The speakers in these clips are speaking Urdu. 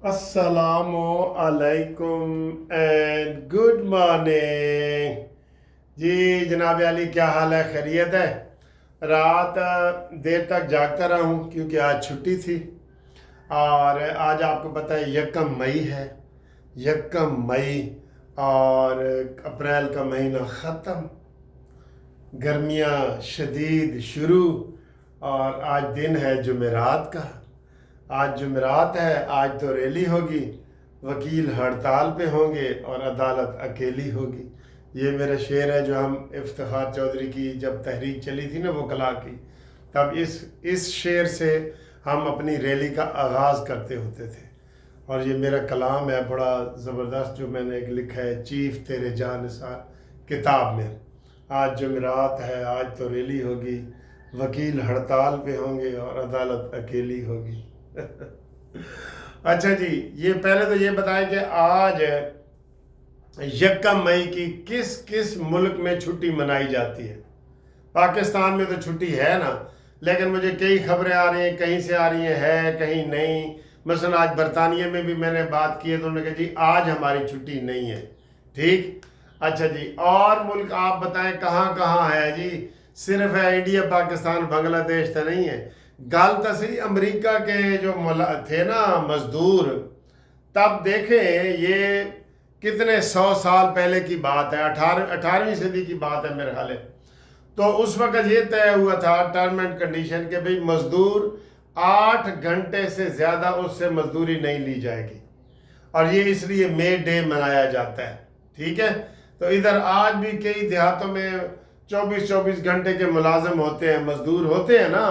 السلام علیکم اینڈ گڈ مارننگ جی جناب علی، کیا حال ہے؟ خیریت ہے؟ رات دیر تک جاگتا رہا ہوں کیونکہ آج چھٹی تھی، اور آج آپ کو پتہ ہے 1 مئی ہے۔ 1 مئی اور اپریل کا مہینہ ختم، گرمیاں شدید شروع، اور آج دن ہے جمعرات کا۔ آج جمعرات ہے، آج تو ریلی ہوگی، وکیل ہڑتال پہ ہوں گے اور عدالت اکیلی ہوگی۔ یہ میرا شعر ہے جو ہم افتخار چودھری کی جب تحریک چلی تھی نا وکلاء کی، تب اس شعر سے ہم اپنی ریلی کا آغاز کرتے ہوتے تھے۔ اور یہ میرا کلام ہے بڑا زبردست جو میں نے ایک لکھا ہے چیف تیرے جاں نثار کتاب میں۔ آج جمعرات ہے، آج تو ریلی ہوگی، وکیل ہڑتال پہ ہوں گے اور عدالت اکیلی ہوگی۔ اچھا جی، یہ پہلے تو یہ بتائیں کہ آج 1 مئی کی کس کس ملک میں چھٹی منائی جاتی ہے؟ پاکستان میں تو چھٹی ہے نا، لیکن مجھے کئی خبریں آ رہی ہیں، کہیں سے آ رہی ہیں ہے کہیں نہیں۔ مثلا آج برطانیہ میں بھی میں نے بات کی ہے تو انہوں نے کہا جی آج ہماری چھٹی نہیں ہے۔ ٹھیک، اچھا جی، اور ملک آپ بتائیں کہاں کہاں ہے جی؟ صرف ہے انڈیا پاکستان بنگلہ دیش تو نہیں ہے۔ گل تو صحیح، امریکہ کے جو تھے نا مزدور، تب دیکھیں یہ کتنے 100 سال پہلے کی بات ہے، 18ویں صدی کی بات ہے میرے خیال ہے۔ تو اس وقت یہ طے ہوا تھا ٹرم اینڈ کنڈیشن کہ بھئی مزدور 8 گھنٹے سے زیادہ اس سے مزدوری نہیں لی جائے گی، اور یہ اس لیے مے ڈے منایا جاتا ہے۔ ٹھیک ہے، تو ادھر آج بھی کئی دیہاتوں میں 24 گھنٹے کے ملازم ہوتے ہیں، مزدور ہوتے ہیں نا،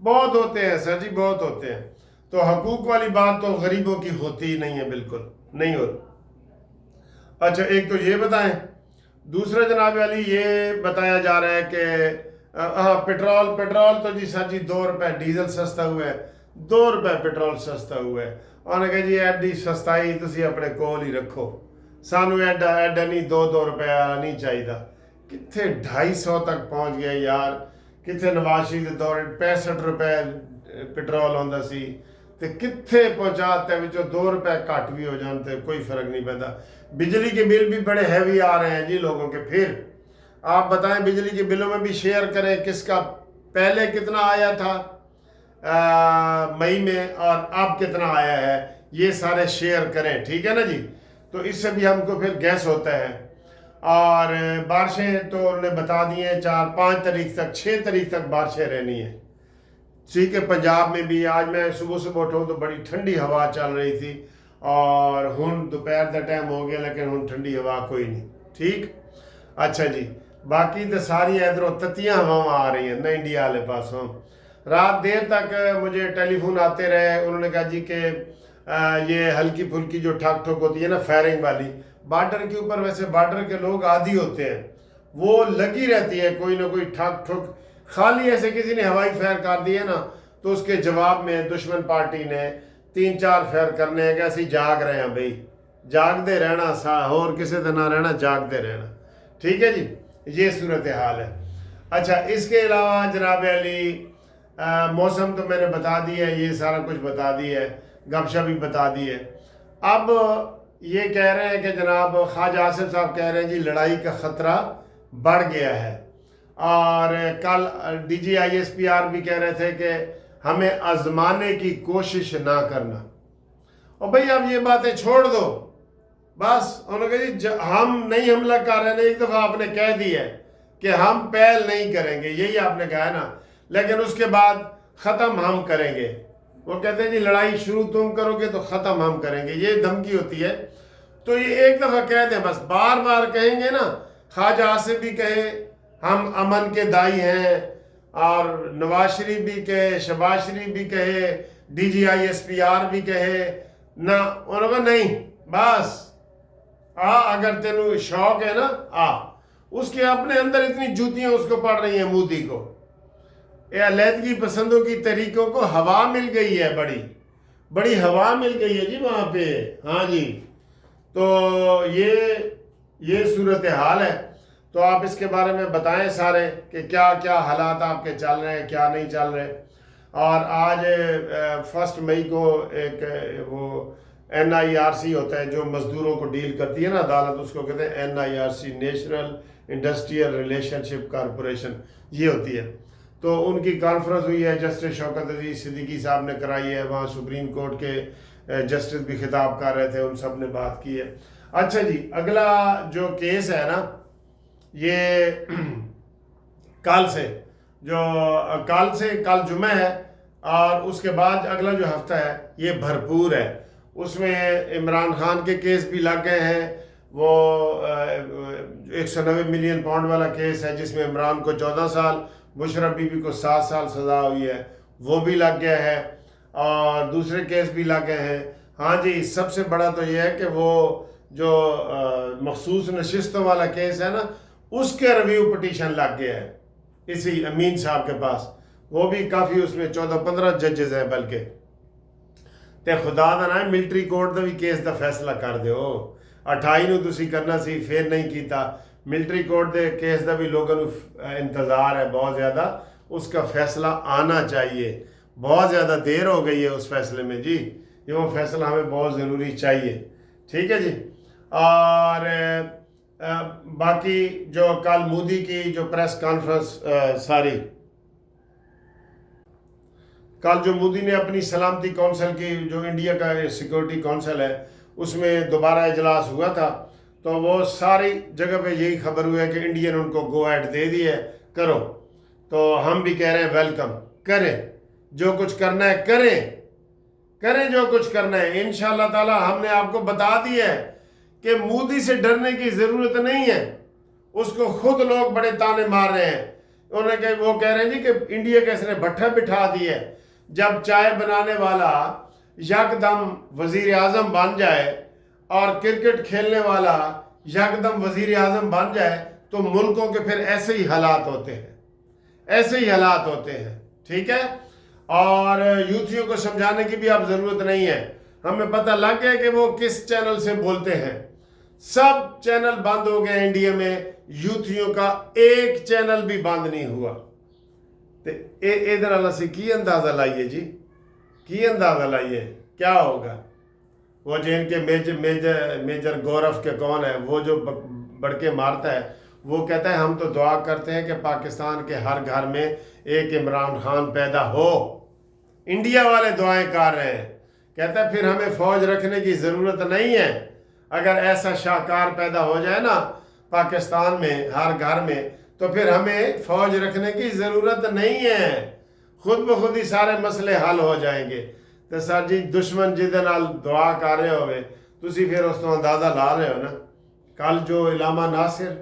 بہت ہوتے ہیں سر جی، بہت ہوتے ہیں۔ تو حقوق والی بات تو غریبوں کی ہوتی ہی نہیں ہے، بالکل نہیں ہوتی۔ اچھا، ایک تو یہ بتائیں، دوسرا جناب علی یہ بتایا جا رہا ہے کہ پیٹرول تو جی سر جی 2 روپے ڈیزل سستا ہوا ہے، 2 روپے پیٹرول سستا ہوا ہے۔ انہوں نے کہا جی ایڈی سستائی تسی اپنے کول ہی رکھو، سانو ایڈا نہیں 2 روپے نہیں چاہیے۔ کتنے 250 تک پہنچ گیا یار، کتنے نواز شریف کے دور 65 روپے پیٹرول ہوندہ سی، تے کتنے پہنچاتے ہیں جو 2 روپے کٹ بھی ہو جانتے کوئی فرق نہیں پڑتا۔ بجلی کے بل بھی بڑے ہیوی آ رہے ہیں جی لوگوں کے۔ پھر آپ بتائیں بجلی کے بلوں میں بھی شیئر کریں کس کا پہلے کتنا آیا تھا مئی میں اور اب کتنا آیا ہے، یہ سارے شیئر کریں، ٹھیک ہے نا جی؟ تو اس سے بھی ہم کو پھر گیس ہوتا ہے۔ اور بارشیں تو انہوں نے بتا دی ہیں 4-5 تاریخ تک، 6 تاریخ تک بارشیں رہنی ہیں۔ ٹھیک ہے، پنجاب میں بھی آج میں صبح اٹھوں تو بڑی ٹھنڈی ہوا چل رہی تھی، اور ہن دوپہر کا ٹائم ہو گیا لیکن ہن ٹھنڈی ہوا کوئی نہیں۔ ٹھیک، اچھا جی، باقی تو ساری ادھروں تتیاں ہوا آ رہی ہیں نہ انڈیا والے پاسوں۔ رات دیر تک مجھے ٹیلی فون آتے رہے، انہوں نے کہا جی کہ یہ ہلکی پھلکی جو ٹھک ٹھک ہوتی ہے نا فائرنگ والی بارڈر کے اوپر، ویسے بارڈر کے لوگ عادی ہوتے ہیں، وہ لگی رہتی ہے کوئی نہ کوئی ٹھک ٹھک۔ خالی ایسے کسی نے ہوائی فائر کر دی ہے نا تو اس کے جواب میں دشمن پارٹی نے 3-4 فائر کرنے ہیں کہ اسی جاگ رہے ہیں بھئی، جاگ دے رہنا اور کسی دن نہ رہنا، جاگ دے رہنا۔ ٹھیک ہے جی، یہ صورتحال ہے۔ اچھا، اس کے علاوہ جناب علی موسم تو میں نے بتا دی ہے، یہ سارا کچھ بتا دی ہے، گپ شپ بھی بتا دی ہے۔ اب یہ کہہ رہے ہیں کہ جناب خواجہ آصف صاحب کہہ رہے ہیں جی لڑائی کا خطرہ بڑھ گیا ہے، اور کل D G I S P R بھی کہہ رہے تھے کہ ہمیں آزمانے کی کوشش نہ کرنا۔ اور بھئی اب یہ باتیں چھوڑ دو بس، انہوں نے کہا جی ہم نہیں حملہ کر رہے ہیں، ایک دفعہ آپ نے کہہ دی ہے کہ ہم پہل نہیں کریں گے، یہی آپ نے کہا ہے نا، لیکن اس کے بعد ختم ہم کریں گے۔ وہ کہتے ہیں جی لڑائی شروع تم کرو گے تو ختم ہم کریں گے، یہ دھمکی ہوتی ہے۔ تو یہ ایک دفعہ کہہ دیں بس، بار بار کہیں گے نا، خواجہ آصف بھی کہے ہم امن کے دائی ہیں، اور نواز شریف بھی کہے، شہباز شریف بھی کہے، D G I S P R بھی کہے نہ، انہوں نے کہا نہیں بس اگر تینوں شوق ہے نا اس کے اپنے اندر اتنی جوتیاں اس کو پڑ رہی ہیں مودی کو، یہ علیحدگی پسندوں کی تحریکوں کو ہوا مل گئی ہے، بڑی ہوا مل گئی ہے جی وہاں پہ۔ ہاں جی، تو یہ صورتحال ہے۔ تو آپ اس کے بارے میں بتائیں سارے کہ کیا کیا حالات آپ کے چل رہے ہیں، کیا نہیں چل رہے۔ اور آج 1 مئی کو ایک وہ NIRC ہوتا ہے جو مزدوروں کو ڈیل کرتی ہے نا عدالت، اس کو کہتے ہیں NIRC، نیشنل انڈسٹریل ریلیشن شپ کارپوریشن، یہ ہوتی ہے۔ تو ان کی کانفرنس ہوئی ہے، جسٹس شوکت عزیز صدیقی صاحب نے کرائی ہے، وہاں سپریم کورٹ کے جسٹس بھی خطاب کر رہے تھے، ان سب نے بات کی ہے۔ اچھا جی، اگلا جو کیس ہے نا، یہ کل جمعہ ہے، اور اس کے بعد اگلا جو ہفتہ ہے یہ بھرپور ہے۔ اس میں عمران خان کے کیس بھی لگ گئے ہیں، وہ 190 ملین پاؤنڈ والا کیس ہے جس میں عمران کو 14 سال، مشرف بی بی کو 7 سال سزا ہوئی ہے، وہ بھی لگ گیا ہے، اور دوسرے کیس بھی لگ گئے ہیں۔ ہاں جی، سب سے بڑا تو یہ ہے کہ وہ جو مخصوص نشستوں والا کیس ہے نا، اس کے ریویو پٹیشن لگ گیا ہے اسی امین صاحب کے پاس، وہ بھی کافی، اس میں 14-15 ججز ہیں بلکہ۔ تے خدا دا نام ملٹری کورٹ دا بھی کیس دا فیصلہ کر دیو، 28 نو تسی کرنا سی، پھر نہیں کیتا۔ Military court they case the بھی لوگوں انتظار ہے بہت زیادہ، اس کا فیصلہ آنا چاہیے، بہت زیادہ دیر ہو گئی ہے اس فیصلے میں جی، یہ وہ فیصلہ ہمیں بہت ضروری چاہیے، ٹھیک ہے جی۔ اور باقی جو کل مودی کی جو پریس کانفرنس کل جو مودی نے اپنی سلامتی کونسل کی، جو انڈیا کا سیکورٹی کونسل ہے، اس میں دوبارہ اجلاس ہوا تھا، تو وہ ساری جگہ پہ یہی خبر ہوئی ہے کہ انڈیا نے ان کو گو ایڈ دے دی ہے، کرو۔ تو ہم بھی کہہ رہے ہیں ویلکم، کریں جو کچھ کرنا ہے، کریں جو کچھ کرنا ہے۔ انشاءاللہ تعالی ہم نے آپ کو بتا دیا ہے کہ مودی سے ڈرنے کی ضرورت نہیں ہے، اس کو خود لوگ بڑے تانے مار رہے ہیں، وہ کہہ رہے ہیں جی کہ انڈیا کے اس نے بھٹا بٹھا دی ہے۔ جب چائے بنانے والا یکدم وزیر اعظم بن جائے اور کرکٹ کھیلنے والا یکدم وزیر اعظم بن جائے تو ملکوں کے پھر ایسے ہی حالات ہوتے ہیں، ٹھیک ہے۔ اور یوتھیوں کو سمجھانے کی بھی اب ضرورت نہیں ہے، ہمیں پتہ لگ گیا کہ وہ کس چینل سے بولتے ہیں، سب چینل بند ہو گئے انڈیا میں، یوتھیوں کا ایک چینل بھی بند نہیں ہوا۔ ادھر اللہ سے کی اندازہ لائیے جی، کی اندازہ لائیے کیا ہوگا۔ وہ جو ان کے میجر گورف کے کون ہے، وہ جو بڑکے مارتا ہے، وہ کہتا ہے ہم تو دعا کرتے ہیں کہ پاکستان کے ہر گھر میں ایک عمران خان پیدا ہو۔ انڈیا والے دعائیں کر رہے ہیں، کہتا ہے پھر ہمیں فوج رکھنے کی ضرورت نہیں ہے۔ اگر ایسا شاہکار پیدا ہو جائے نا پاکستان میں ہر گھر میں، تو پھر ہمیں فوج رکھنے کی ضرورت نہیں ہے، خود بخود ہی سارے مسئلے حل ہو جائیں گے۔ تو سر جی، دشمن جدے نال دعا کر رہے ہوئے، تسی پھر اس تو اندازہ لا رہے ہو نا۔ کل جو علامہ ناصر،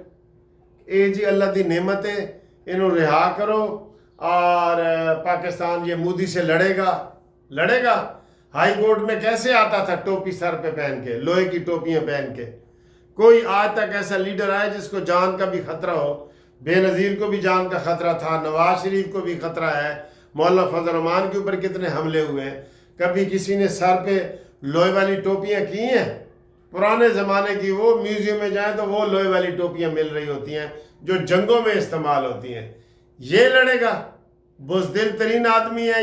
اے جی اللہ دی نعمت ہے، انہوں رہا کرو، اور پاکستان یہ مودی سے لڑے گا۔ ہائی کورٹ میں کیسے آتا تھا ٹوپی سر پہ پہن کے، لوہے کی ٹوپیاں پہن کے؟ کوئی آج تک ایسا لیڈر آیا جس کو جان کا بھی خطرہ ہو؟ بے نظیر کو بھی جان کا خطرہ تھا، نواز شریف کو بھی خطرہ ہے، مولانا فضل الرحمان کے اوپر کتنے حملے ہوئے ہیں، کبھی کسی نے سر پہ لوہے والی ٹوپیاں کی ہیں؟ پرانے زمانے کی، وہ میوزیم میں جائیں تو وہ لوہے والی ٹوپیاں مل رہی ہوتی ہیں جو جنگوں میں استعمال ہوتی ہیں۔ یہ لڑے گا، بزدل ترین آدمی ہے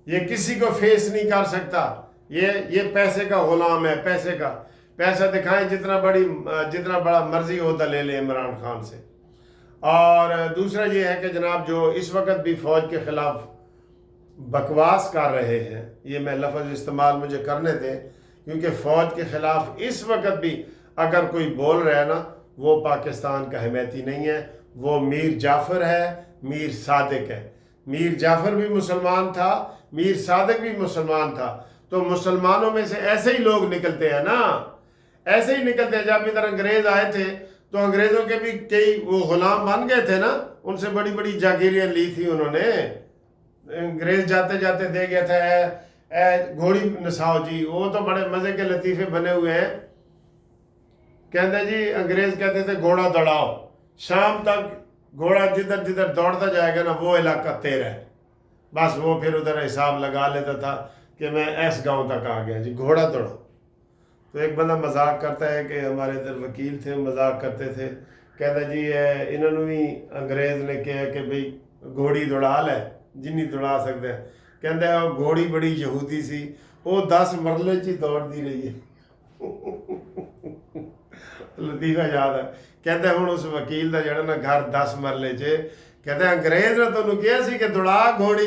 یہ کسی کو فیس نہیں کر سکتا، یہ پیسے کا غلام ہے، پیسہ دکھائیں، جتنا بڑا مرضی عہدہ لے لے عمران خان سے۔ اور دوسرا یہ ہے کہ جناب جو اس وقت بھی فوج کے خلاف بکواس کر رہے ہیں، یہ میں لفظ استعمال مجھے کرنے دیں، کیونکہ فوج کے خلاف اس وقت بھی اگر کوئی بول رہا ہے نا، وہ پاکستان کا حمایتی نہیں ہے، وہ میر جعفر ہے، میر صادق ہے۔ میر جعفر بھی مسلمان تھا، میر صادق بھی مسلمان تھا، تو مسلمانوں میں سے ایسے ہی لوگ نکلتے ہیں نا، ایسے ہی نکلتے ہیں۔ جب ادھر انگریز آئے تھے تو انگریزوں کے بھی کئی وہ غلام بن گئے تھے نا، ان سے بڑی بڑی جاگیریاں لی تھی انہوں نے۔ انگریز جاتے جاتے دے گیا تھا اے گھوڑی نساؤ جی، وہ تو بڑے مزے کے لطیفے بنے ہوئے ہیں۔ کہتے جی، انگریز کہتے تھے گھوڑا دوڑاؤ، شام تک گھوڑا جدھر جدھر دوڑتا جائے گا نا وہ علاقہ تیرا ہے، بس وہ پھر ادھر حساب لگا لیتا تھا کہ میں ایس گاؤں تک آ گیا جی، گھوڑا دوڑاؤ۔ تو ایک بندہ مذاق کرتا ہے کہ ہمارے ادھر وکیل تھے، مذاق کرتے تھے، کہتا جی انہوں نے بھی انگریز نے کہا کہ بھئی گھوڑی دوڑا لے جنی دوڑا سکتے ہیں، ਕਹਿੰਦਾ ਉਹ ਘੋੜੀ ਬੜੀ ਯਹੂਦੀ ਸੀ, ਉਹ 10 ਮਰਲੇ 'ਚ ਹੀ ਦੌੜਦੀ ਰਹੀ ਹੈ। ਲਤੀਫਾ ਯਾਦ ਹੈ, ਕਹਿੰਦਾ ਹੁਣ ਉਸ ਵਕੀਲ ਦਾ ਜਿਹੜਾ ਨਾ ਘਰ 10 ਮਰਲੇ 'ਚ, ਕਹਿੰਦਾ ਅੰਗਰੇਜ਼ ਨੇ ਤੁਹਾਨੂੰ ਕਿਹਾ ਸੀ ਕਿ ਦੌੜਾ ਘੋੜੀ,